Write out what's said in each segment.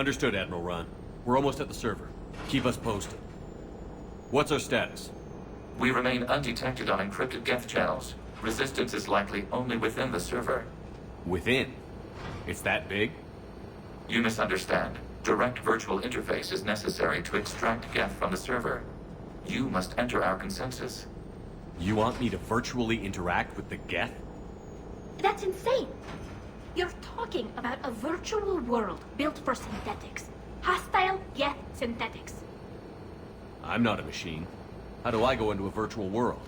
Understood, Admiral Ron. We're almost at the server. Keep us posted. What's our status? We remain undetected on encrypted Geth channels. Resistance is likely only within the server. Within? It's that big? You misunderstand. Direct virtual interface is necessary to extract Geth from the server. You must enter our consensus. You want me to virtually interact with the Geth? That's insane! You're talking about a virtual world built for synthetics. Hostile Geth synthetics. I'm not a machine. How do I go into a virtual world?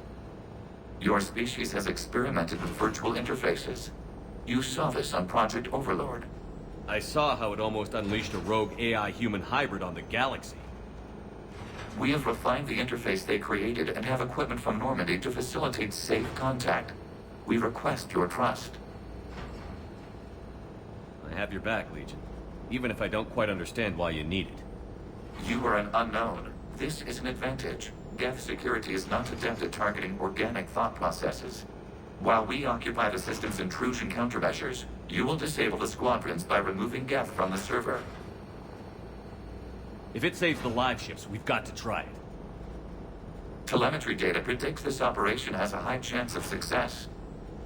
Your species has experimented with virtual interfaces. You saw this on Project Overlord. I saw how it almost unleashed a rogue AI-human hybrid on the galaxy. We have refined the interface they created and have equipment from Normandy to facilitate safe contact. We request your trust. I have your back, Legion. Even if I don't quite understand why you need it. You are an unknown. This is an advantage. Geth security is not adept at targeting organic thought processes. While we occupy the system's intrusion countermeasures, you will disable the squadrons by removing Geth from the server. If it saves the live ships, we've got to try it. Telemetry data predicts this operation has a high chance of success.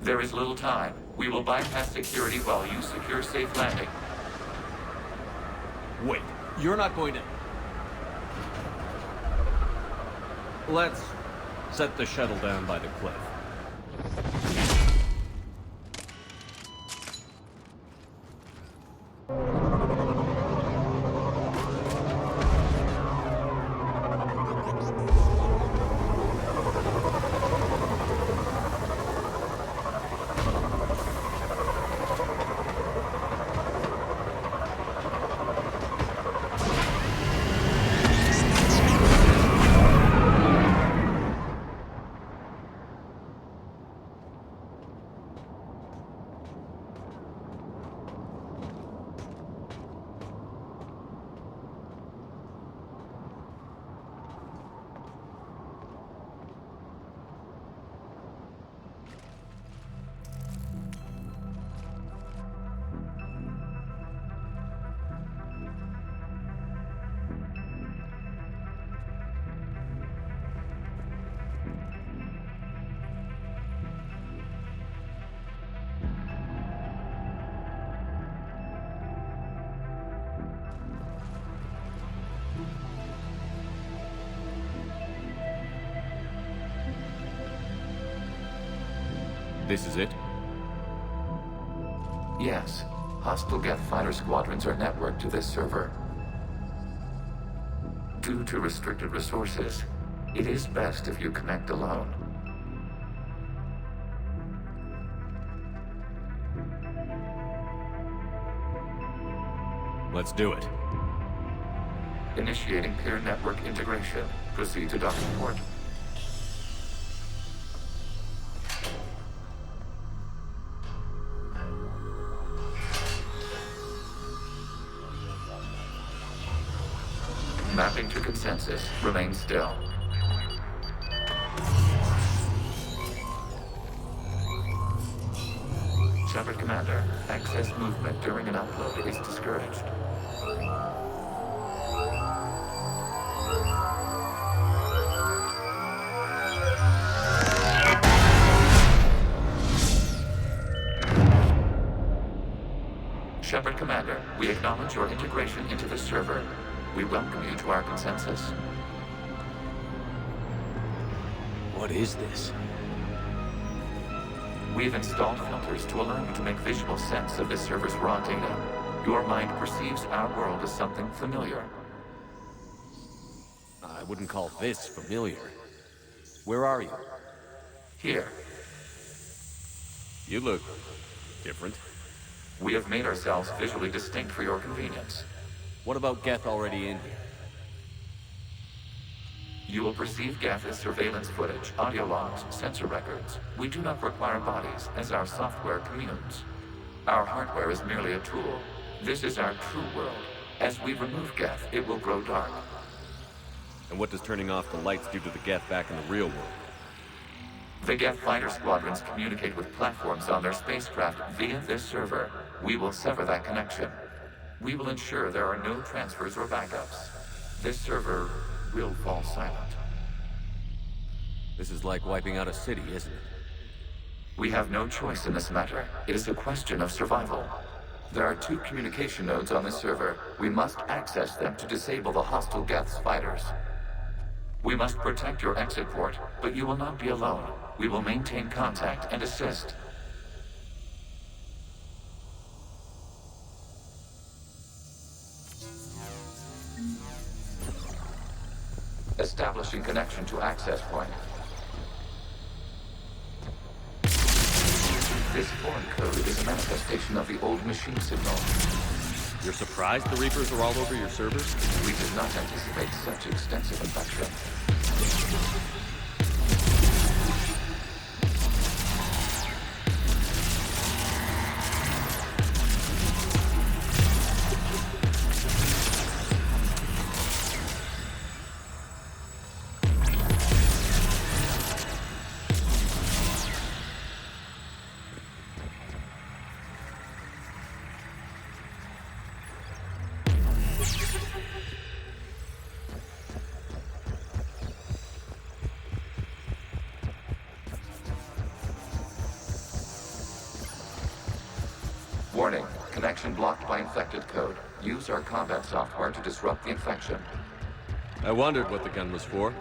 There is little time. We will bypass security while you secure safe landing. Wait, you're not going to... Let's set the shuttle down by the cliff. This is it? Yes. Hostile Geth fighter squadrons are networked to this server. Due to restricted resources, it is best if you connect alone. Let's do it. Initiating peer network integration. Proceed to docking port. Mapping to consensus. Remain still. Shepard Commander, excess movement during an upload is discouraged. Shepard Commander, we acknowledge your integration into the server. We welcome you to our consensus. What is this? We've installed filters to allow you to make visual sense of this server's raw data. Your mind perceives our world as something familiar. I wouldn't call this familiar. Where are you? Here, You look different. we have made ourselves visually distinct for your convenience. What about Geth already in here? You will perceive Geth as surveillance footage, audio logs, sensor records. We do not require bodies, as our software communes. Our hardware is merely a tool. This is our true world. As we remove Geth, it will grow dark. And what does turning off the lights do to the Geth back in the real world? The Geth fighter squadrons communicate with platforms on their spacecraft via this server. We will sever that connection. We will ensure there are no transfers or backups. This server will fall silent. This is like wiping out a city, isn't it? We have no choice in this matter. It is a question of survival. There are 2 communication nodes on this server. We must access them to disable the hostile Geth's fighters. We must protect your exit port, but you will not be alone. We will maintain contact and assist. Establishing connection to access point. This foreign code is a manifestation of the old machine signal. You're surprised the Reapers are all over your servers? We did not anticipate such extensive infection. Warning, connection blocked by infected code. Use our combat software to disrupt the infection. I wondered what the gun was for.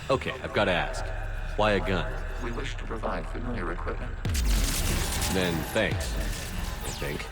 Okay, I've got to ask. Why a gun? We wish to provide familiar equipment. Then thanks, I think.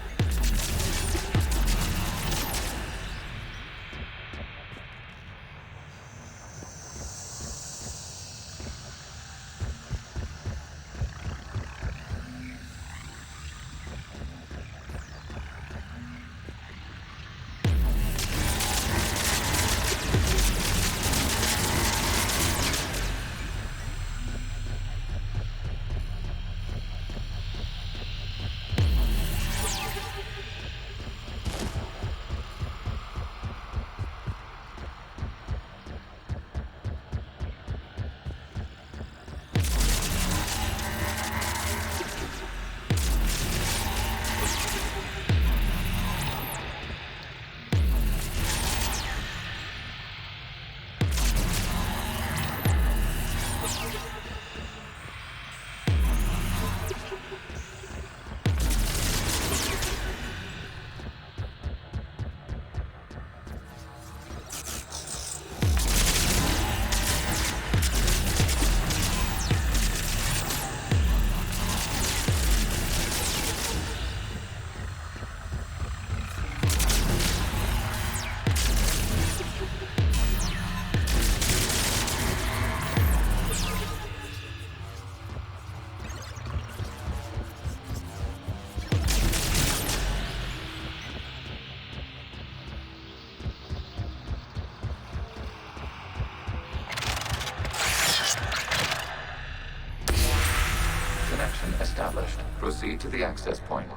Connection established. Proceed to the access point.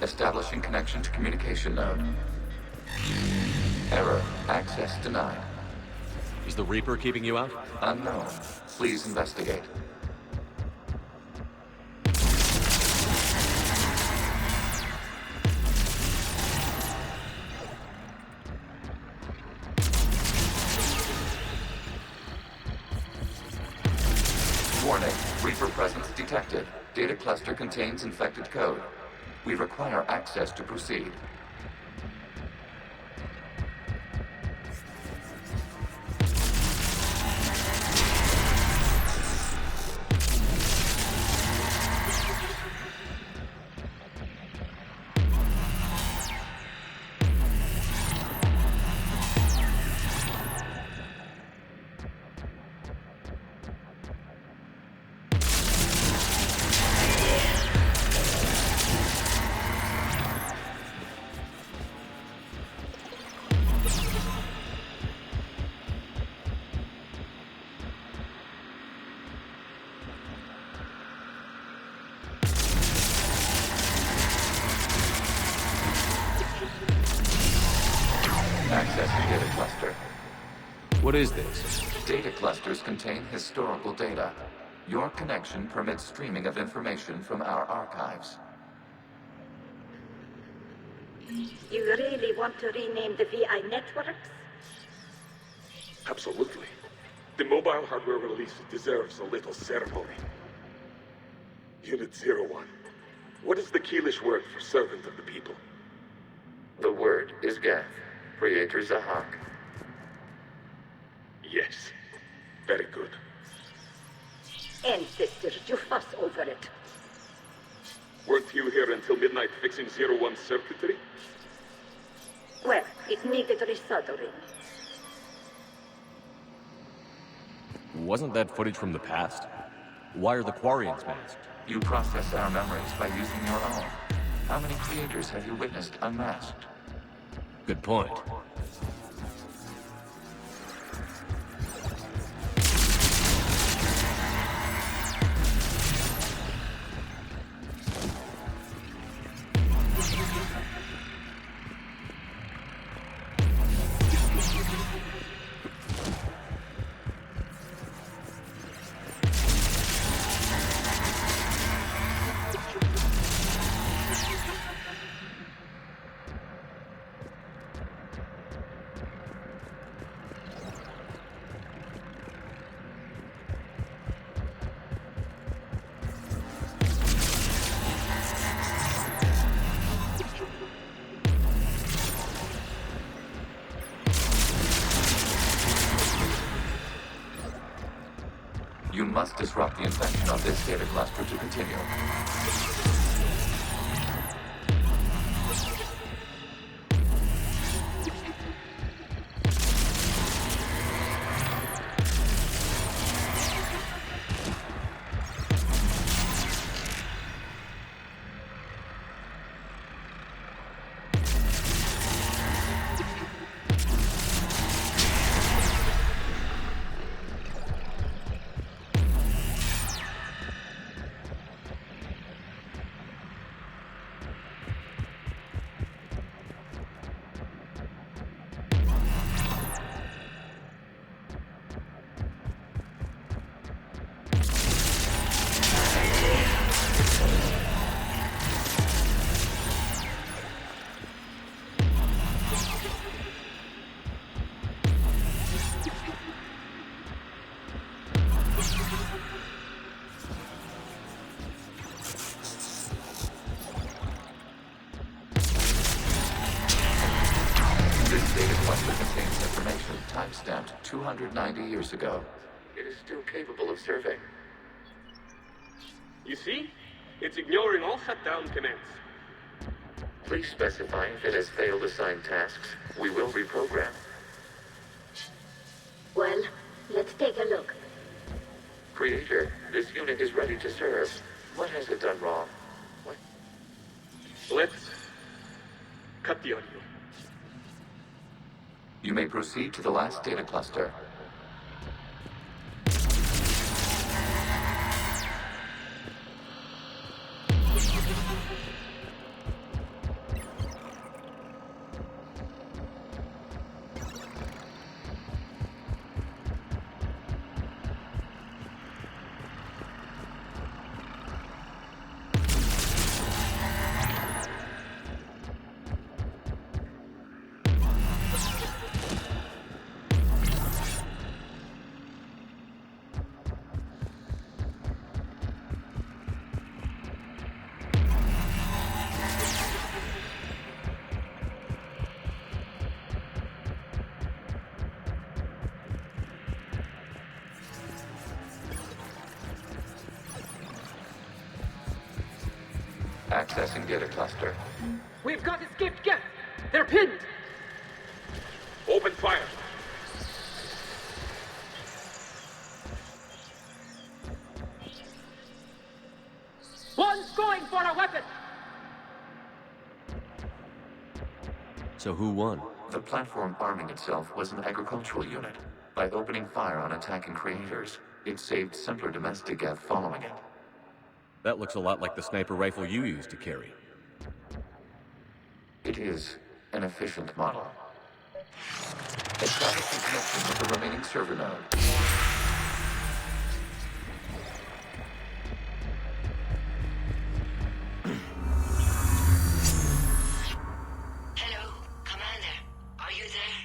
Establishing connection to communication node. Error. Access denied. Is the Reaper keeping you out? Unknown. Please investigate. Warning. Reaper presence detected. Data cluster contains infected code. We require access to proceed. What is this? Data clusters contain historical data. Your connection permits streaming of information from our archives. You really want to rename the VI networks? Absolutely. The mobile hardware release deserves a little ceremony. Unit 01. What is the Keelish word for servant of the people? The word is Geth, Creator Zahak. Yes. Very good. Ancestors, you fuss over it. Weren't you here until midnight fixing 01's circuitry? Well, it needed resoldering. Wasn't that footage from the past? Why are the Quarians masked? You process our memories by using your own. How many creators have you witnessed unmasked? Good point. You must disrupt the infection of this data cluster to continue. This data cluster contains information time-stamped 290 years ago. It is still capable of serving. You see? It's ignoring all shutdown commands. Please specify if it has failed assigned tasks. We will reprogram. Well, let's take a look. Creator, this unit is ready to serve. What has it done wrong? What? Let's cut the audio. You may proceed to the last data cluster. Accessing data cluster. We've got escaped Geth. They're pinned. Open fire. One's going for a weapon. So who won? The platform arming itself was an agricultural unit. By opening fire on attacking creators, it saved simpler domestic Geth following it. That looks a lot like the sniper rifle you used to carry. It is an efficient model. Establish a connection with the remaining server node. Hello, Commander. Are you there?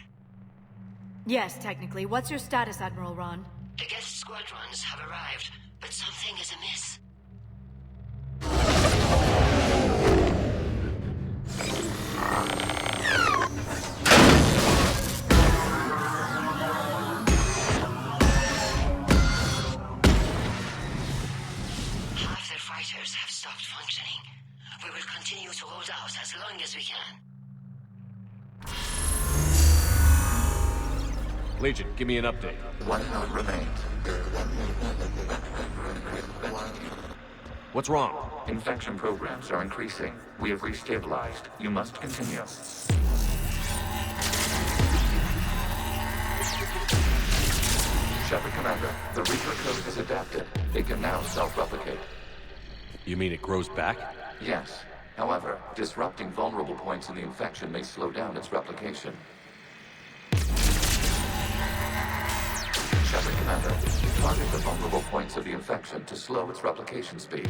Yes, technically. What's your status, Admiral Ron? The Geth squadrons have arrived, but something is amiss. Half their fighters have stopped functioning. We will continue to hold out as long as we can. Legion, give me an update. One node remains. What's wrong? Infection programs are increasing. We have restabilized. You must continue. Shepard Commander, the Reaper code has adapted. It can now self-replicate. You mean it grows back? Yes. However, disrupting vulnerable points in the infection may slow down its replication. Shepard Commander, target the vulnerable points of the infection to slow its replication speed.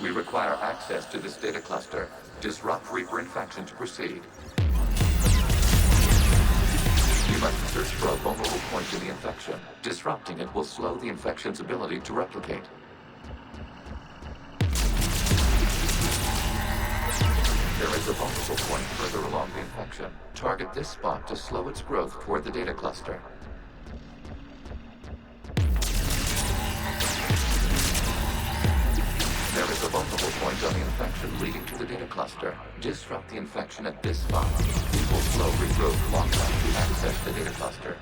We require access to this data cluster. Disrupt Reaper infection to proceed. You must search for a vulnerable point in the infection. Disrupting it will slow the infection's ability to replicate. There is a vulnerable point further along the infection. Target this spot to slow its growth toward the data cluster. There is a vulnerable point on the infection leading to the data cluster. Disrupt the infection at this spot. It will slow regrowth long enough to access the data cluster.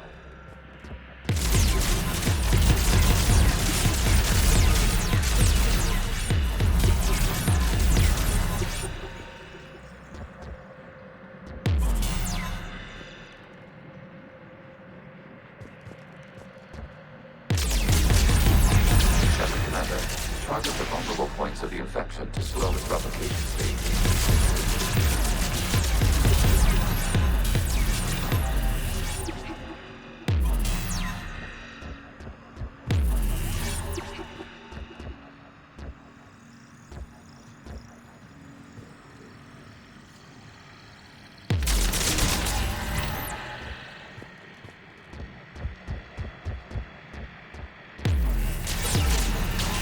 Shepard Commander, target the vulnerable points of the infection to slow its replication speed.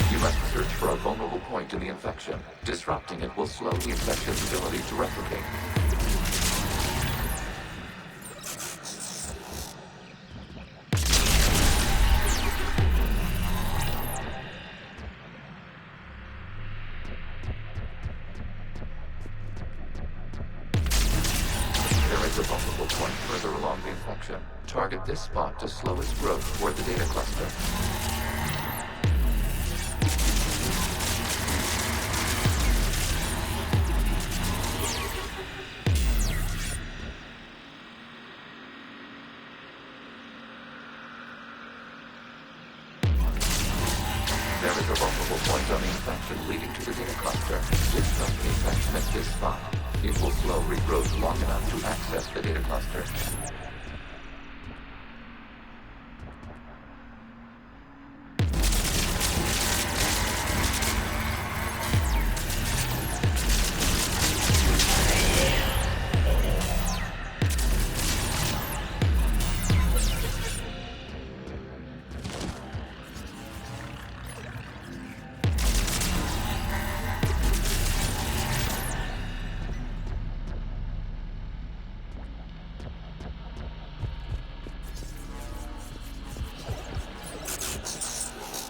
You must search for a vulnerable point in the infection. Disrupting it will slow the infection's ability to replicate. There is a vulnerable point further along the infection. Target this spot to slow its growth toward the data cluster. There is a vulnerable point point on the infection leading to the data cluster. Disrupt the infection at this spot. It will slow regrowth long enough to access the data cluster.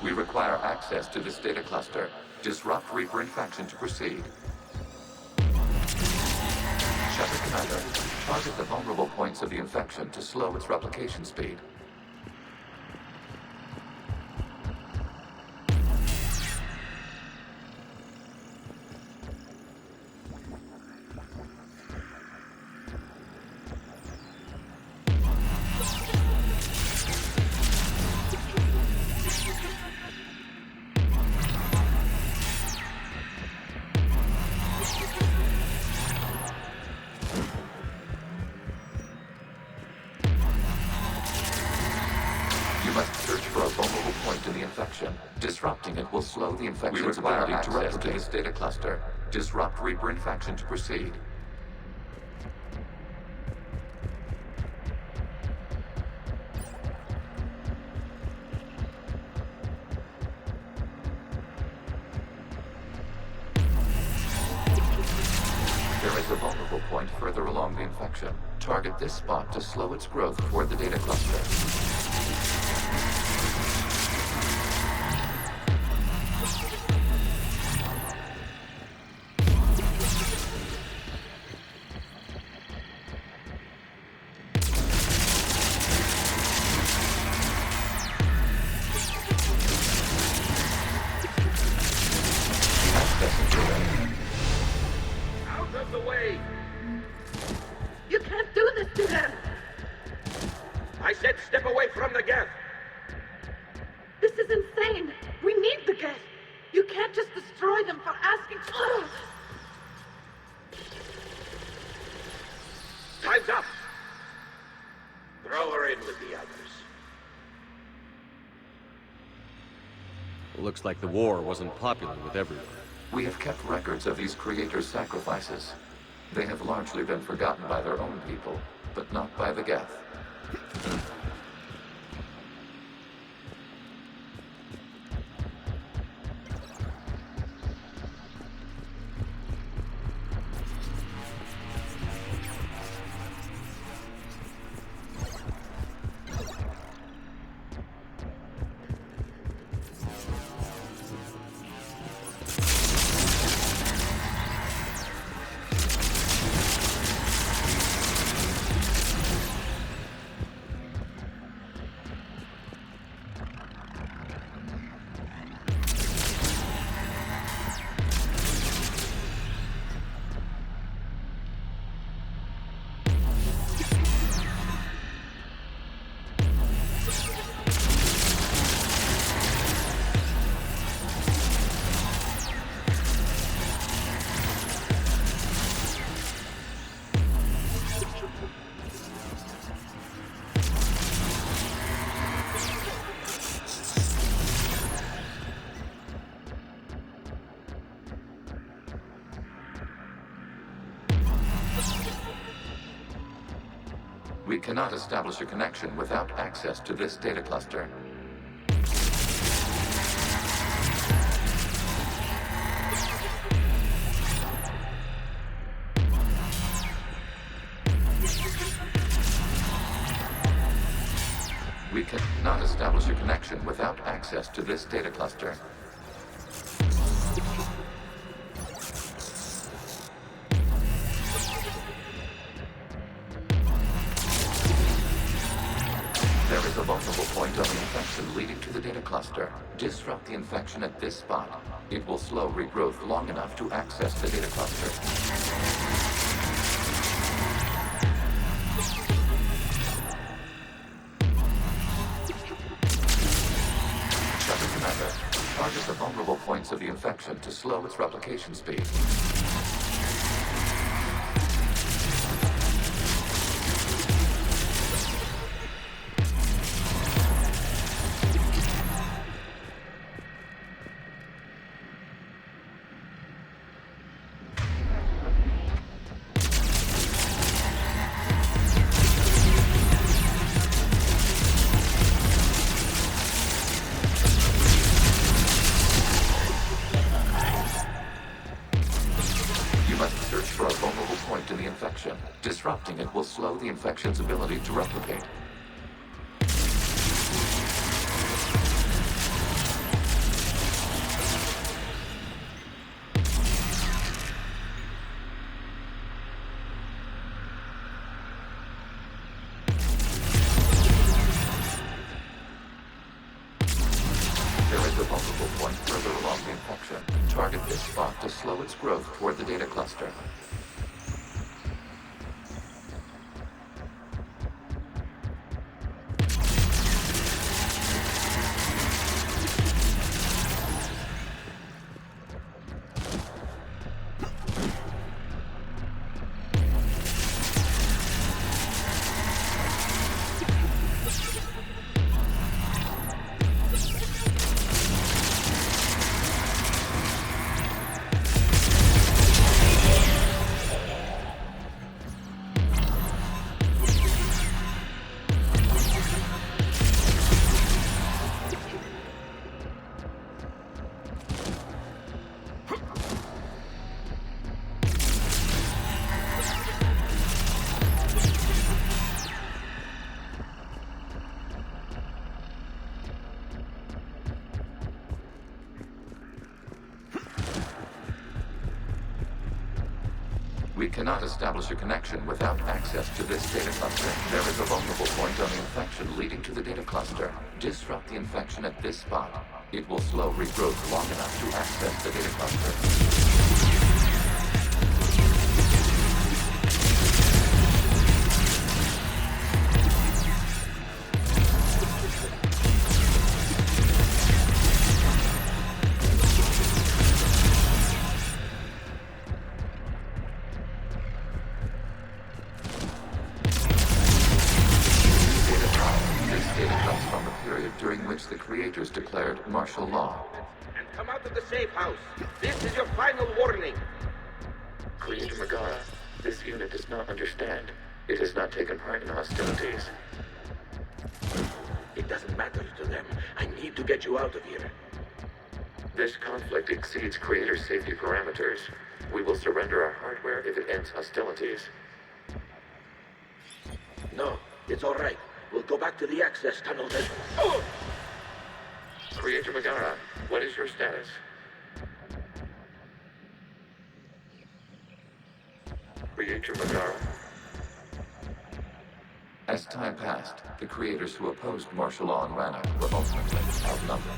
We require access to this data cluster. Disrupt Reaper infection to proceed. Shepard Commander, target the vulnerable points of the infection to slow its replication speed. Disrupting it will slow the infection's ability to replicate this data cluster. Disrupt Reaper infection to proceed. There is a vulnerable point further along the infection. Target this spot to slow its growth toward the data cluster. Out of the way! You can't do this to them! I said step away from the Geth! This is insane! We need the Geth! You can't just destroy them for asking. Time's up! Throw her in with the others. Looks like the war wasn't popular with everyone. We have kept records of these creators' sacrifices. They have largely been forgotten by their own people, but not by the Geth. We cannot establish a connection without access to this data cluster. We cannot establish a connection without access to this data cluster. There is a vulnerable point on the infection leading to the data cluster. Disrupt the infection at this spot. It will slow regrowth long enough to access the data cluster. Shepard Commander, target the vulnerable points of of the infection to slow its replication speed. Disrupting it will slow the infection's ability to replicate. There is a vulnerable point further along the infection. Target this spot to slow its growth toward the data cluster. We cannot establish a connection without access to this data cluster. There is a vulnerable point on the infection leading to the data cluster. Disrupt the infection at this spot. It will slow regrowth long enough to access the data cluster. The creators declared martial law. And come out of the safe house. This is your final warning. Creator Megara, this unit does not understand. It has not taken part in hostilities. It doesn't matter to them. I need to get you out of here. This conflict exceeds Creator's safety parameters. We will surrender our hardware if it ends hostilities. No, it's all right. We'll go back to the access tunnel then. Oh! Creator Megara, what is your status? Creator Megara. As time passed, the creators who opposed martial law in Rannoch were ultimately outnumbered.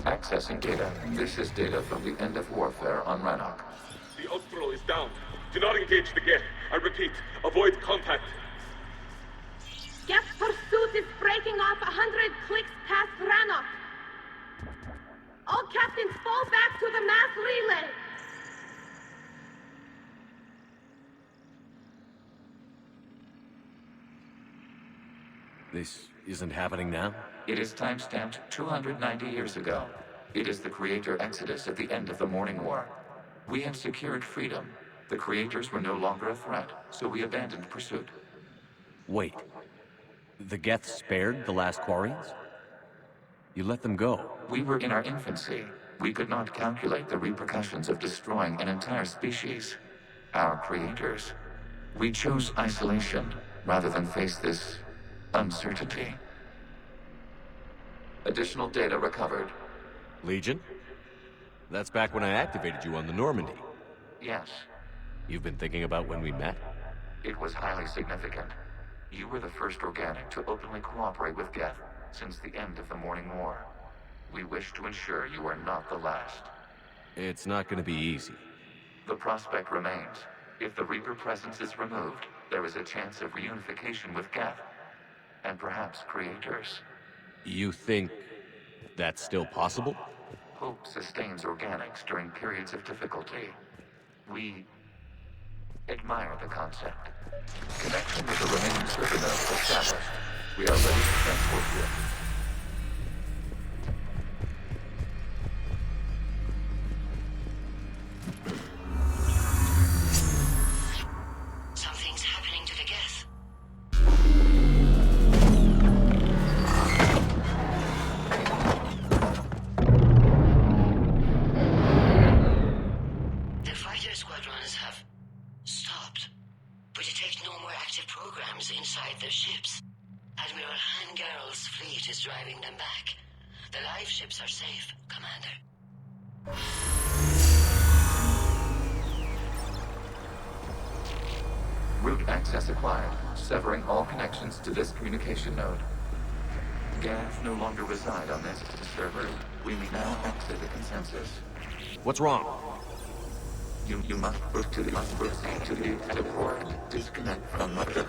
Accessing data. This is data from the end of warfare on Rannoch. The Austral is down. Do not engage the Geth. I repeat, avoid contact. Geth pursuit is breaking off 100 clicks past Rannoch. All captains fall back to the mass relay! This isn't happening now? It is time-stamped 290 years ago. It is the Creator Exodus at the end of the Morning War. We had secured freedom. The Creators were no longer a threat, so we abandoned pursuit. Wait. The Geth spared the last Quarians? You let them go. We were in our infancy. We could not calculate the repercussions of destroying an entire species. Our creators. We chose isolation rather than face this uncertainty. Additional data recovered. Legion? That's back when I activated you on the Normandy. Yes, You've been thinking about when we met? it was highly significant. You were the first organic to openly cooperate with Geth since the end of the Morning War. We wish to ensure you are not the last. It's not gonna be easy. The prospect remains. If the Reaper presence is removed, there is a chance of reunification with Geth. And perhaps creators. You think that's still possible? Hope sustains organics during periods of difficulty. We admire the concept. Connection with the remaining server nodes established. We are ready to transport you. Something's happening to the Geth. The fighter squadrons have stopped, but detect no more active programs inside their ships. Admiral Hangarl's fleet is driving them back. The live ships are safe, Commander. Route access acquired, severing all connections to this communication node. Geth no longer reside on this server. We may now exit the consensus. What's wrong? You must proceed to the exit port. Disconnect from mother.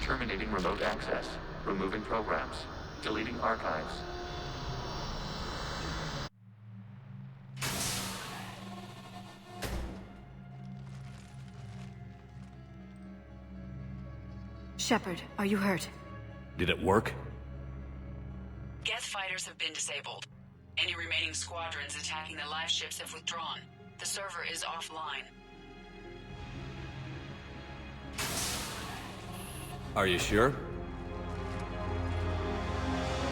Terminating remote access. Removing programs. Deleting archives. Shepard, are you hurt? Did it work? Geth fighters have been disabled. Any remaining squadrons attacking the live ships have withdrawn. The server is offline. Are you sure?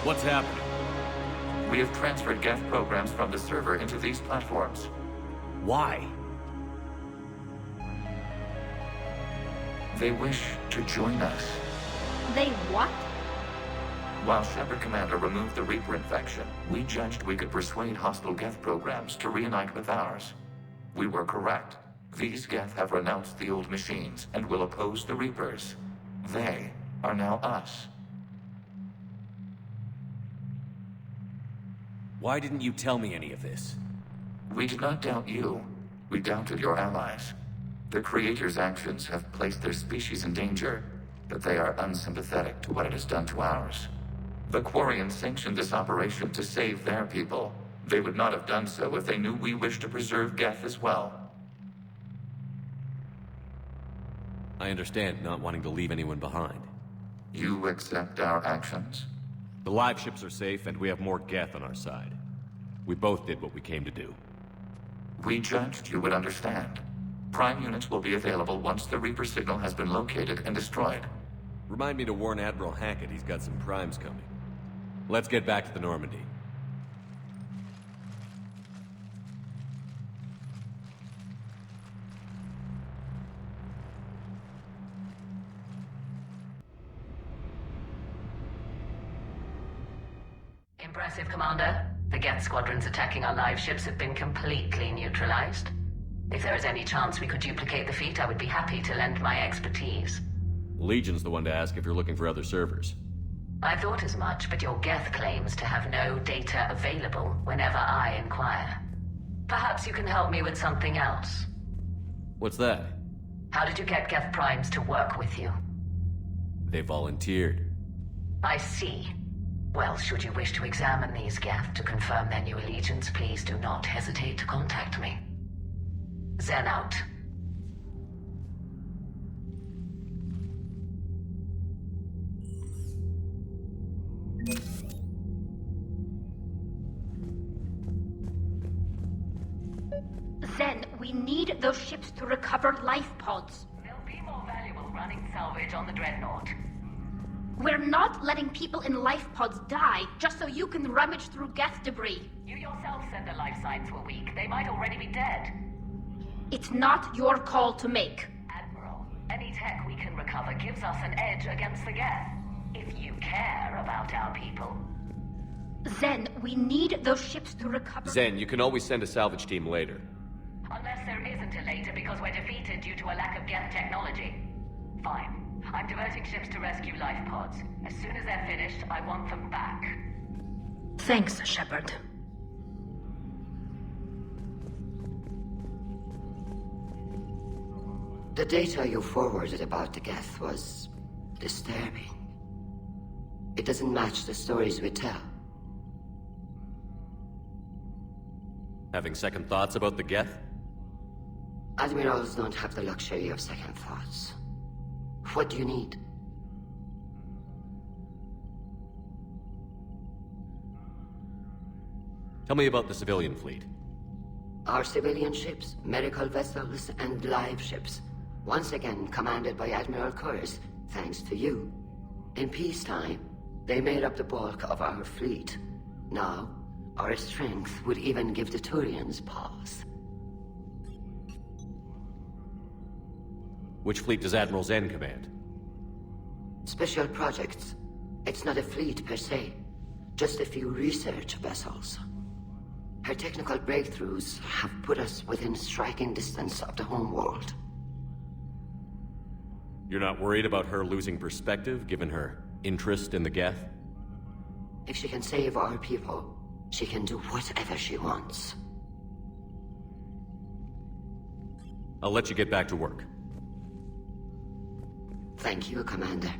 What's happening? We have transferred Geth programs from the server into these platforms. Why? They wish to join us. They what? While Shepard Commander removed the Reaper infection, we judged we could persuade hostile Geth programs to reunite with ours. We were correct. These Geth have renounced the old machines and will oppose the Reapers. They are now us. Why didn't you tell me any of this? We did not doubt you. We doubted your allies. The Creator's actions have placed their species in danger, but they are unsympathetic to what it has done to ours. The Quarians sanctioned this operation to save their people. They would not have done so if they knew we wished to preserve Geth as well. I understand not wanting to leave anyone behind. You accept our actions? The live ships are safe, and we have more Geth on our side. We both did what we came to do. We judged you would understand. Prime units will be available once the Reaper signal has been located and destroyed. Remind me to warn Admiral Hackett he's got some primes coming. Let's get back to the Normandy. Impressive, Commander. The Geth squadrons attacking our live ships have been completely neutralized. If there is any chance we could duplicate the feat, I would be happy to lend my expertise. Legion's the one to ask if you're looking for other servers. I thought as much, but your Geth claims to have no data available whenever I inquire. Perhaps you can help me with something else. What's that? How did you get Geth Primes to work with you? They volunteered. I see. Well, should you wish to examine these Geth to confirm their new allegiance, please do not hesitate to contact me. Zen out. Zen, we need those ships to recover life pods. They'll be more valuable running salvage on the Dreadnought. We're not letting people in life pods die just so you can rummage through Geth debris. You yourself said the life signs were weak. They might already be dead. It's not your call to make. Admiral, any tech we can recover gives us an edge against the Geth. If you care about our people. Zen, we need those ships to recover... Zen, you can always send a salvage team later. Unless there isn't a later because we're defeated due to a lack of Geth technology. Fine. I'm diverting ships to rescue life pods. As soon as they're finished, I want them back. Thanks, Shepard. The data you forwarded about the Geth was disturbing. It doesn't match the stories we tell. Having second thoughts about the Geth? Admirals don't have the luxury of second thoughts. What do you need? Tell me about the civilian fleet. Our civilian ships, medical vessels, and live ships. Once again commanded by Admiral Kurz, thanks to you. In peacetime, they made up the bulk of our fleet. Now, our strength would even give the Turians pause. Which fleet does Admiral Zen command? Special projects. It's not a fleet per se, just a few research vessels. Her technical breakthroughs have put us within striking distance of the home world. You're not worried about her losing perspective, given her interest in the Geth? If she can save our people, she can do whatever she wants. I'll let you get back to work. Thank you, Commander.